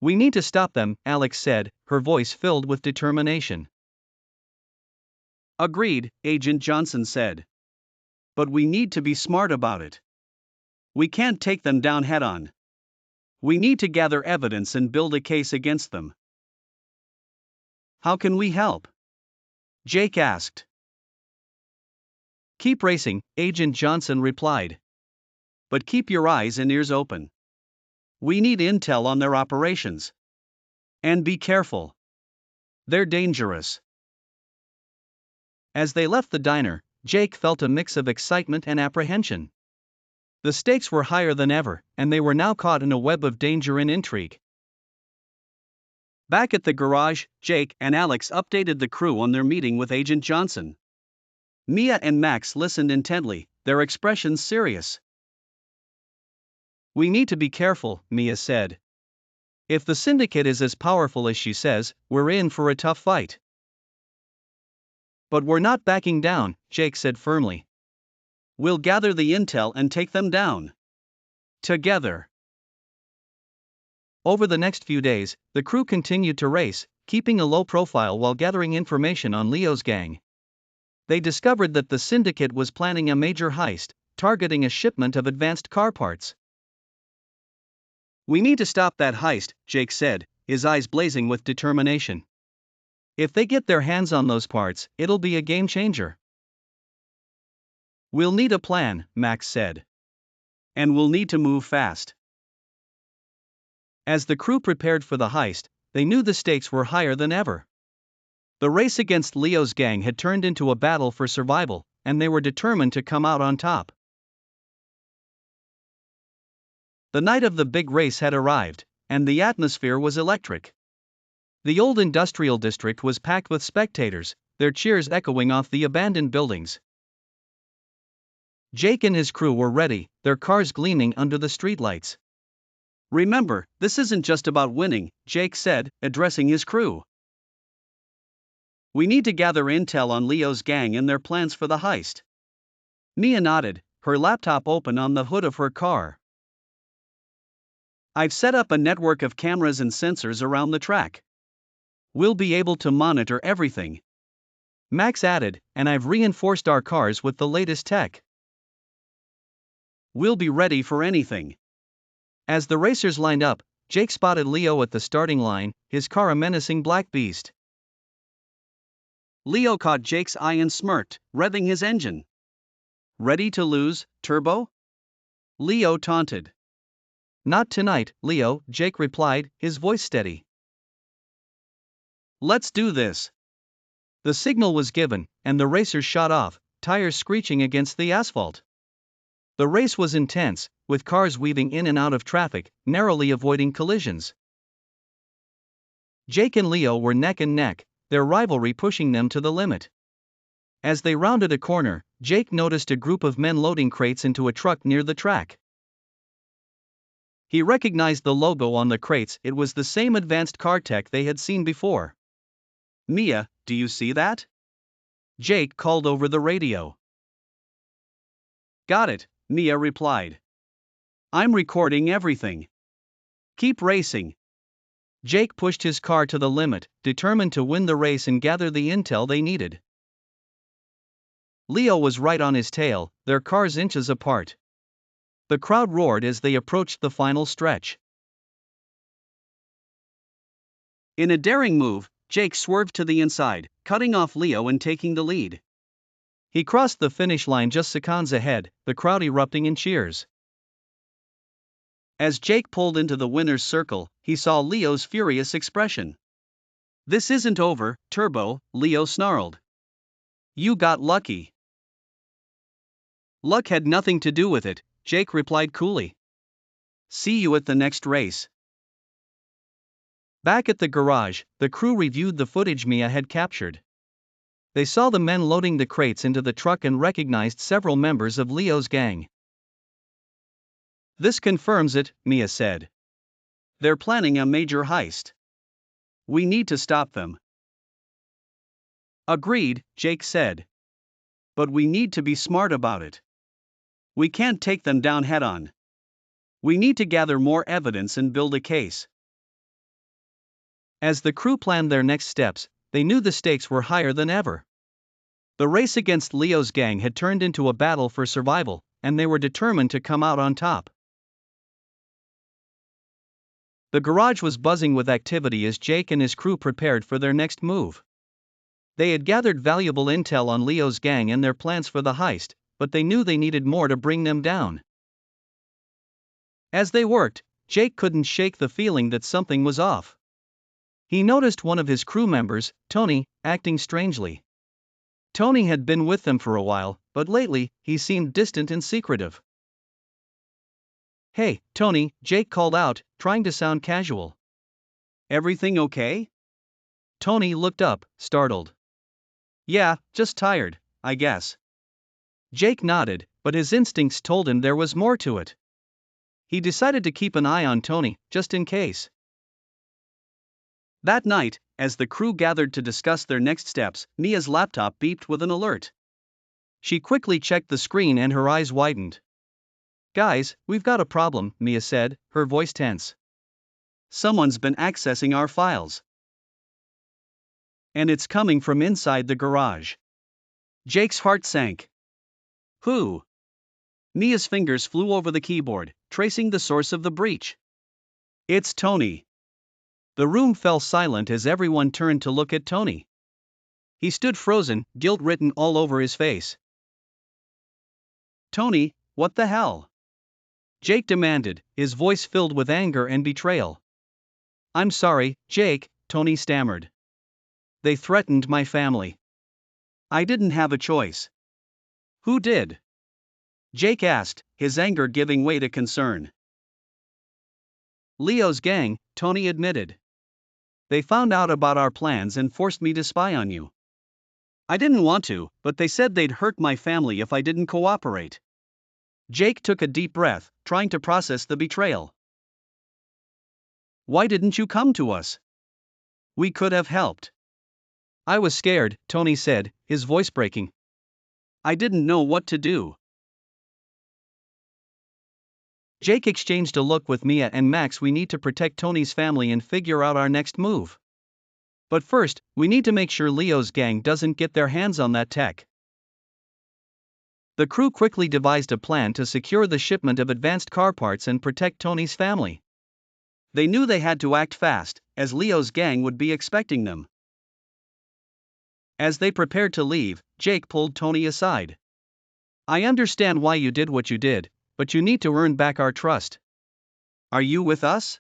We need to stop them, Alex said, her voice filled with determination. Agreed, Agent Johnson said. But we need to be smart about it. We can't take them down head-on. We need to gather evidence and build a case against them. How can we help? Jake asked. Keep racing, Agent Johnson replied. But keep your eyes and ears open. We need intel on their operations. And be careful. They're dangerous. As they left the diner, Jake felt a mix of excitement and apprehension. The stakes were higher than ever, and they were now caught in a web of danger and intrigue. Back at the garage, Jake and Alex updated the crew on their meeting with Agent Johnson. Mia and Max listened intently, their expressions serious. We need to be careful, Mia said. If the syndicate is as powerful as she says, we're in for a tough fight. But we're not backing down, Jake said firmly. We'll gather the intel and take them down. Together. Over the next few days, the crew continued to race, keeping a low profile while gathering information on Leo's gang. They discovered that the syndicate was planning a major heist, targeting a shipment of advanced car parts. We need to stop that heist, Jake said, his eyes blazing with determination. If they get their hands on those parts, it'll be a game changer. We'll need a plan, Max said. And we'll need to move fast. As the crew prepared for the heist, they knew the stakes were higher than ever. The race against Leo's gang had turned into a battle for survival, and they were determined to come out on top. The night of the big race had arrived, and the atmosphere was electric. The old industrial district was packed with spectators, their cheers echoing off the abandoned buildings. Jake and his crew were ready, their cars gleaming under the streetlights. Remember, this isn't just about winning, Jake said, addressing his crew. We need to gather intel on Leo's gang and their plans for the heist. Mia nodded, her laptop open on the hood of her car. I've set up a network of cameras and sensors around the track. We'll be able to monitor everything. Max added, and I've reinforced our cars with the latest tech. We'll be ready for anything. As the racers lined up, Jake spotted Leo at the starting line, his car a menacing black beast. Leo caught Jake's eye and smirked, revving his engine. Ready to lose, Turbo? Leo taunted. Not tonight, Leo, Jake replied, his voice steady. Let's do this. The signal was given, and the racers shot off, tires screeching against the asphalt. The race was intense, with cars weaving in and out of traffic, narrowly avoiding collisions. Jake and Leo were neck and neck, their rivalry pushing them to the limit. As they rounded a corner, Jake noticed a group of men loading crates into a truck near the track. He recognized the logo on the crates. It was the same advanced car tech they had seen before. Mia, do you see that? Jake called over the radio. Got it, Mia replied. I'm recording everything. Keep racing. Jake pushed his car to the limit, determined to win the race and gather the intel they needed. Leo was right on his tail, their cars inches apart. The crowd roared as they approached the final stretch. In a daring move, Jake swerved to the inside, cutting off Leo and taking the lead. He crossed the finish line just seconds ahead, the crowd erupting in cheers. As Jake pulled into the winner's circle, he saw Leo's furious expression. This isn't over, Turbo, Leo snarled. You got lucky. Luck had nothing to do with it, Jake replied coolly. See you at the next race. Back at the garage, the crew reviewed the footage Mia had captured. They saw the men loading the crates into the truck and recognized several members of Leo's gang. This confirms it, Mia said. They're planning a major heist. We need to stop them. Agreed, Jake said. But we need to be smart about it. We can't take them down head-on. We need to gather more evidence and build a case. As the crew planned their next steps, they knew the stakes were higher than ever. The race against Leo's gang had turned into a battle for survival, and they were determined to come out on top. The garage was buzzing with activity as Jake and his crew prepared for their next move. They had gathered valuable intel on Leo's gang and their plans for the heist, but they knew they needed more to bring them down. As they worked, Jake couldn't shake the feeling that something was off. He noticed one of his crew members, Tony, acting strangely. Tony had been with them for a while, but lately, he seemed distant and secretive. "Hey, Tony," Jake called out, trying to sound casual. "Everything okay?" Tony looked up, startled. "Yeah, just tired, I guess." Jake nodded, but his instincts told him there was more to it. He decided to keep an eye on Tony, just in case. That night, as the crew gathered to discuss their next steps, Mia's laptop beeped with an alert. She quickly checked the screen and her eyes widened. "Guys, we've got a problem," Mia said, her voice tense. "Someone's been accessing our files. And it's coming from inside the garage." Jake's heart sank. "Who?" Mia's fingers flew over the keyboard, tracing the source of the breach. "It's Tony." The room fell silent as everyone turned to look at Tony. He stood frozen, guilt written all over his face. "Tony, what the hell?" Jake demanded, his voice filled with anger and betrayal. "I'm sorry, Jake," Tony stammered. "They threatened my family. I didn't have a choice." "Who did?" Jake asked, his anger giving way to concern. "Leo's gang," Tony admitted. "They found out about our plans and forced me to spy on you." "I didn't want to, but they said they'd hurt my family if I didn't cooperate." Jake took a deep breath, trying to process the betrayal. "Why didn't you come to us? We could have helped." "I was scared," Tony said, his voice breaking. "I didn't know what to do." Jake exchanged a look with Mia and Max. "We need to protect Tony's family and figure out our next move. But first, we need to make sure Leo's gang doesn't get their hands on that tech." The crew quickly devised a plan to secure the shipment of advanced car parts and protect Tony's family. They knew they had to act fast, as Leo's gang would be expecting them. As they prepared to leave, Jake pulled Tony aside. "I understand why you did what you did, but you need to earn back our trust. Are you with us?"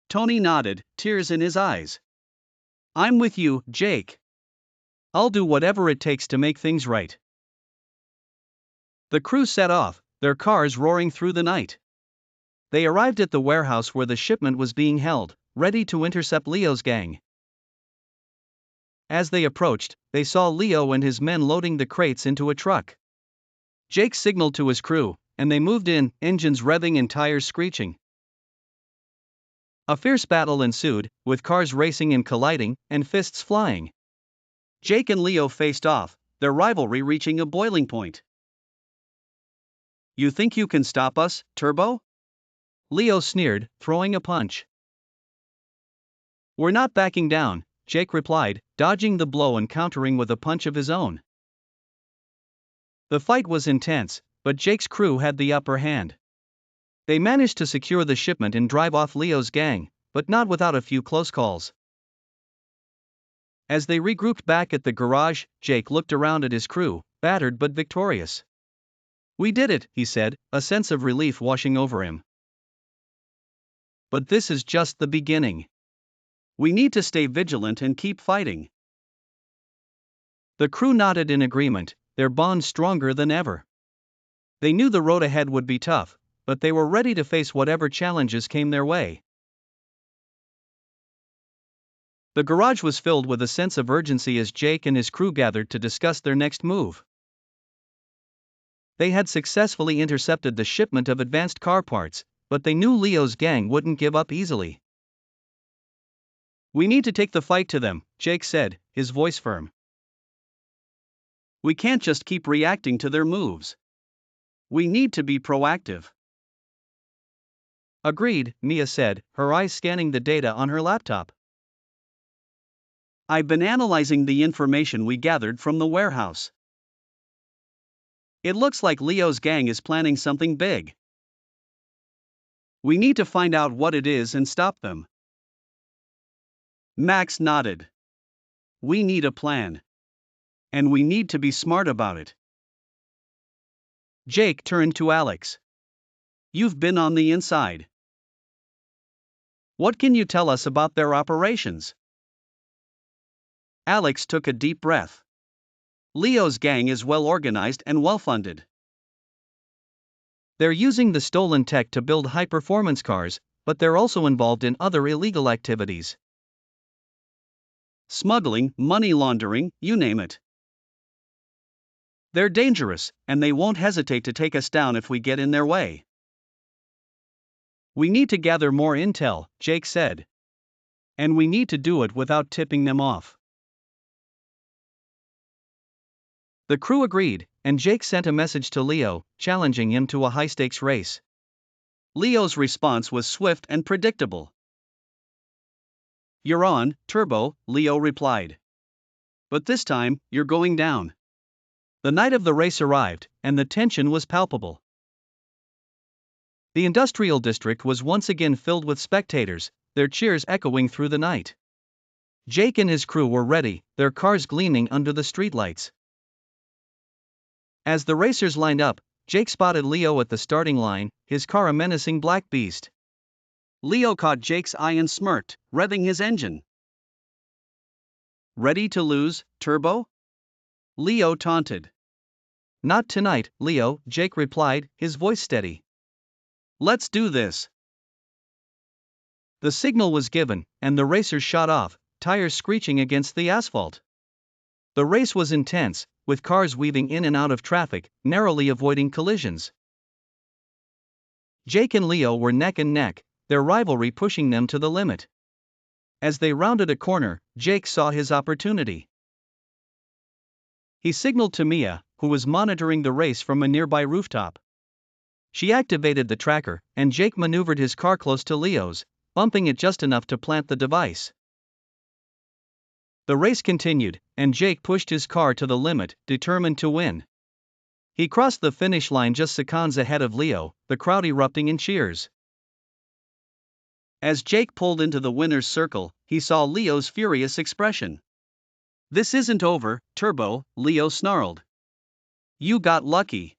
Tony nodded, tears in his eyes. "I'm with you, Jake. I'll do whatever it takes to make things right." The crew set off, their cars roaring through the night. They arrived at the warehouse where the shipment was being held, ready to intercept Leo's gang. As they approached, they saw Leo and his men loading the crates into a truck. Jake signaled to his crew, and they moved in, engines revving and tires screeching. A fierce battle ensued, with cars racing and colliding, and fists flying. Jake and Leo faced off, their rivalry reaching a boiling point. "You think you can stop us, Turbo?" Leo sneered, throwing a punch. "We're not backing down," Jake replied, dodging the blow and countering with a punch of his own. The fight was intense, but Jake's crew had the upper hand. They managed to secure the shipment and drive off Leo's gang, but not without a few close calls. As they regrouped back at the garage, Jake looked around at his crew, battered but victorious. "We did it," he said, a sense of relief washing over him. "But this is just the beginning. We need to stay vigilant and keep fighting." The crew nodded in agreement, their bond stronger than ever. They knew the road ahead would be tough, but they were ready to face whatever challenges came their way. The garage was filled with a sense of urgency as Jake and his crew gathered to discuss their next move. They had successfully intercepted the shipment of advanced car parts, but they knew Leo's gang wouldn't give up easily. "We need to take the fight to them," Jake said, his voice firm. "We can't just keep reacting to their moves. We need to be proactive." Agreed, Mia said, her eyes scanning the data on her laptop. I've been analyzing the information we gathered from the warehouse. It looks like Leo's gang is planning something big. We need to find out what it is and stop them. Max nodded. We need a plan. And we need to be smart about it. Jake turned to Alex. You've been on the inside. What can you tell us about their operations? Alex took a deep breath. Leo's gang is well organized and well funded. They're using the stolen tech to build high-performance cars, but they're also involved in other illegal activities. Smuggling, money laundering, you name it. They're dangerous, and they won't hesitate to take us down if we get in their way. We need to gather more intel, Jake said. And we need to do it without tipping them off. The crew agreed, and Jake sent a message to Leo, challenging him to a high-stakes race. Leo's response was swift and predictable. You're on, Turbo, Leo replied. But this time, you're going down. The night of the race arrived, and the tension was palpable. The industrial district was once again filled with spectators, their cheers echoing through the night. Jake and his crew were ready, their cars gleaming under the streetlights. As the racers lined up, Jake spotted Leo at the starting line, his car a menacing black beast. Leo caught Jake's eye and smirked, revving his engine. Ready to lose, Turbo? Leo taunted. Not tonight, Leo, Jake replied, his voice steady. Let's do this. The signal was given, and the racers shot off, tires screeching against the asphalt. The race was intense, with cars weaving in and out of traffic, narrowly avoiding collisions. Jake and Leo were neck and neck, their rivalry pushing them to the limit. As they rounded a corner, Jake saw his opportunity. He signaled to Mia, who was monitoring the race from a nearby rooftop. She activated the tracker, and Jake maneuvered his car close to Leo's, bumping it just enough to plant the device. The race continued, and Jake pushed his car to the limit, determined to win. He crossed the finish line just seconds ahead of Leo, the crowd erupting in cheers. As Jake pulled into the winner's circle, he saw Leo's furious expression. This isn't over, Turbo, Leo snarled. You got lucky.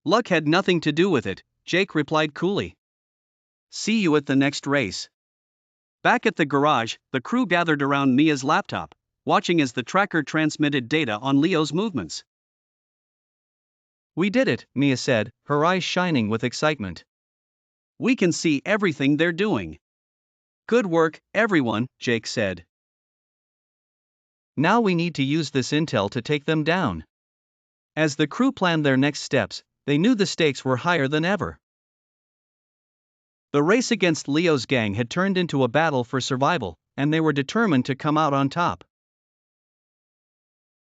Luck had nothing to do with it, Jake replied coolly. See you at the next race. Back at the garage, the crew gathered around Mia's laptop, watching as the tracker transmitted data on Leo's movements. We did it, Mia said, her eyes shining with excitement. We can see everything they're doing. Good work, everyone, Jake said. Now we need to use this intel to take them down. As the crew planned their next steps, they knew the stakes were higher than ever. The race against Leo's gang had turned into a battle for survival, and they were determined to come out on top.